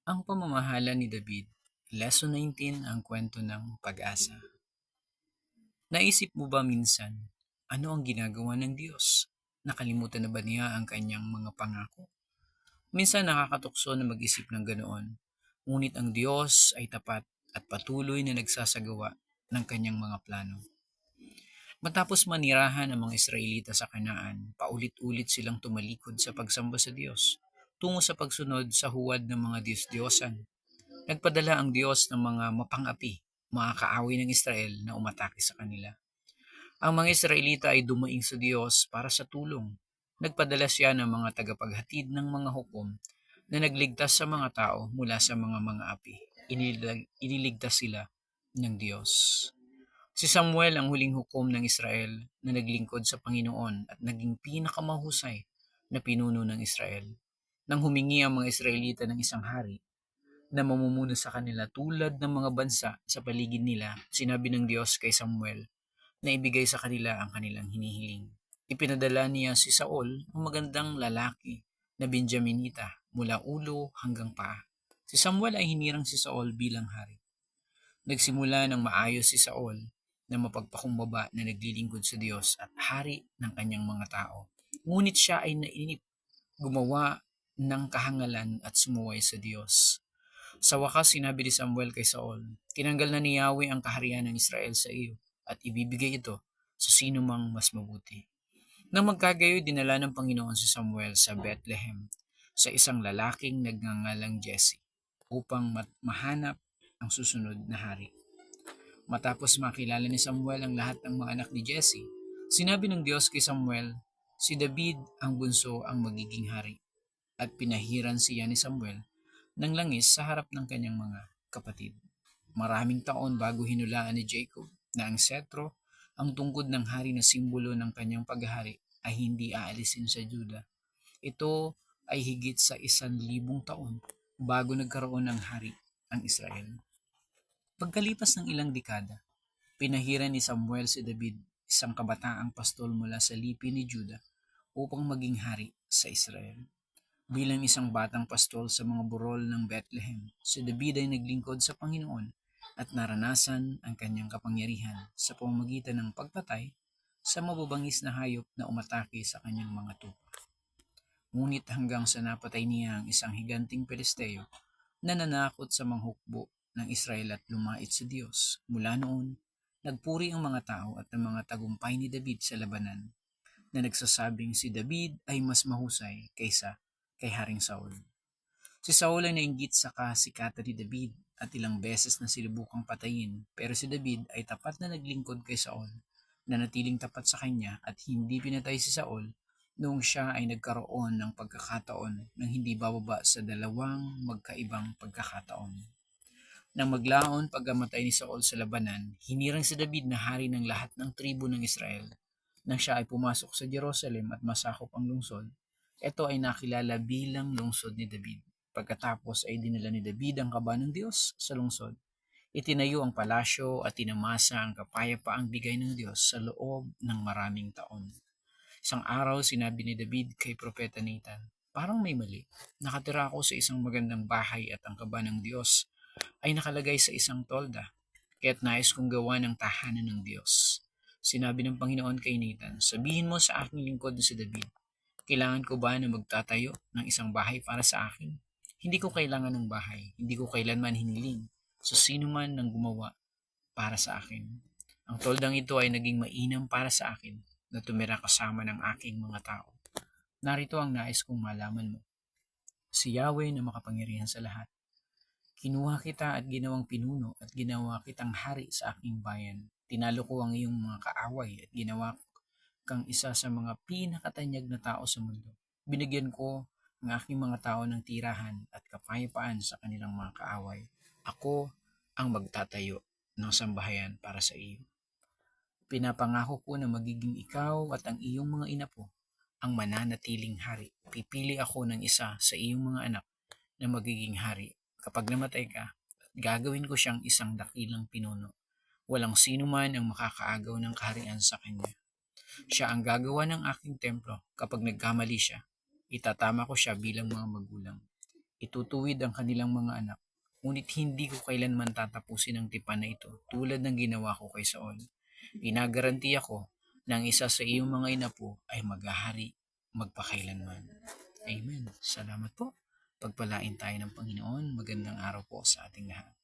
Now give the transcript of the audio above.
Ang pamamahala ni David, Lesson 19 ang kwento ng pag-asa. Naisip mo ba minsan, ano ang ginagawa ng Diyos? Nakalimutan na ba niya ang kanyang mga pangako? Minsan nakakatukso na mag-isip ng ganoon, ngunit ang Diyos ay tapat at patuloy na nagsasagawa ng kanyang mga plano. Matapos manirahan ang mga Israelita sa Kanaan, paulit-ulit silang tumalikod sa pagsamba sa Diyos, tungo sa pagsunod sa huwad ng mga Diyos-Diyosan. Nagpadala ang Diyos ng mga mapang-api, mga kaaway ng Israel na umatake sa kanila. Ang mga Israelita ay dumaing sa Diyos para sa tulong. Nagpadala siya ng mga tagapaghatid ng mga hukom na nagligtas sa mga tao mula sa mga api. Iniligtas sila ng Diyos. Si Samuel ang huling hukom ng Israel na naglingkod sa Panginoon at naging pinakamahusay na pinuno ng Israel. Nang humingi ang mga Israelita ng isang hari na mamumuno sa kanila tulad ng mga bansa sa paligid nila, sinabi ng Diyos kay Samuel na ibigay sa kanila ang kanilang hinihiling. Ipinadala niya si Saul, ang magandang lalaki na Benjaminita, mula ulo hanggang paa. Si Samuel ay hinirang si Saul bilang hari. Nagsimula ng maayos si Saul na mapagpakumbaba na naglilingkod sa Diyos at hari ng kanyang mga tao. Ngunit siya ay nainip, gumawa ng kahangalan at sumuway sa Diyos. Sa wakas, sinabi ni Samuel kay Saul, tinanggal na ni Yahweh ang kaharian ng Israel sa iyo at ibibigay ito sa sino mang mas mabuti. Nang magkagayo, dinala ng Panginoon si Samuel sa Bethlehem sa isang lalaking nagngangalang Jesse upang mahanap ang susunod na hari. Matapos makilala ni Samuel ang lahat ng mga anak ni Jesse, sinabi ng Diyos kay Samuel, si David ang bunso ang magiging hari, at pinahiran siya ni Samuel ng langis sa harap ng kanyang mga kapatid. Maraming taon bago hinulaan ni Jacob na ang setro, ang tungkod ng hari na simbolo ng kanyang paghahari, ay hindi aalisin sa Juda. Ito ay higit sa 1,000 taon bago nagkaroon ng hari ang Israel. Pagkalipas ng ilang dekada, pinahiran ni Samuel si David, isang kabataang pastol mula sa lipi ni Juda, upang maging hari sa Israel. Bilang isang batang pastol sa mga burol ng Bethlehem, si David ay naglingkod sa Panginoon at naranasan ang kanyang kapangyarihan sa pamamagitan ng pagpatay sa mababangis na hayop na umatake sa kanyang mga tupa. Ngunit hanggang sa napatay niya ang isang higanting Pelisteo na nanakot sa mga hukbo ng Israel at lumait sa Diyos. Mula noon, nagpuri ang mga tao at ang mga tagumpay ni David sa labanan, na nagsasabing si David ay mas mahusay kaysa kay Haring Saul. Si Saul ay nainggit sa kasikatan ni David at ilang beses na sinubukang patayin, pero si David ay tapat na naglingkod kay Saul, na natiling tapat sa kanya at hindi pinatay si Saul noong siya ay nagkaroon ng pagkakataon ng hindi bababa sa 2 magkaibang pagkakataon. Nang maglaon pagkamatay ni Saul sa labanan, hinirang si David na hari ng lahat ng tribo ng Israel. Nang siya ay pumasok sa Jerusalem at masakop ang lungsod, ito ay nakilala bilang lungsod ni David. Pagkatapos ay dinala ni David ang kaba ng Diyos sa lungsod. Itinayo ang palasyo at tinamasa ang kapayapaang bigay ng Diyos sa loob ng maraming taon. Isang araw, sinabi ni David kay Propeta Nathan, parang may mali. Nakatira ako sa isang magandang bahay at ang kaba ng Diyos ay nakalagay sa isang tolda, kaya't nais kong gawa ng tahanan ng Diyos. Sinabi ng Panginoon kay Nathan, sabihin mo sa aking lingkod na si David, kailangan ko ba na magtatayo ng isang bahay para sa akin? Hindi ko kailangan ng bahay, hindi ko kailanman hiniling sa sino man nang gumawa para sa akin. Ang toldang ito ay naging mainam para sa akin na tumira kasama ng aking mga tao. Narito ang nais kong malaman mo. Si Yahweh na makapangyarihan sa lahat. Kinuha kita at ginawang pinuno at ginawa kitang hari sa aking bayan. Tinalo ko ang iyong mga kaaway at ginawa kang isa sa mga pinakatanyag na tao sa mundo. Binigyan ko ang aking mga tao ng tirahan at kapayapaan sa kanilang mga kaaway. Ako ang magtatayo ng sambahayan para sa iyo. Pinapangako ko na magiging ikaw at ang iyong mga inapo ang mananatiling hari. Pipili ako ng isa sa iyong mga anak na magiging hari. Kapag namatay ka, gagawin ko siyang isang dakilang pinuno. Walang sino man ang makakaagaw ng kaharian sa kanya. Siya ang gagawa ng aking templo. Kapag nagkamali siya, itatama ko siya bilang mga magulang. itutuwid ang kanilang mga anak. Ngunit hindi ko kailanman tatapusin ang tipan na ito tulad ng ginawa ko kay Saul. Ginagarantiya ko na ang isa sa iyong mga inapo ay maghahari magpakailanman. Amen. Salamat po. Pagpalain tayo ng Panginoon. Magandang araw po sa ating lahat.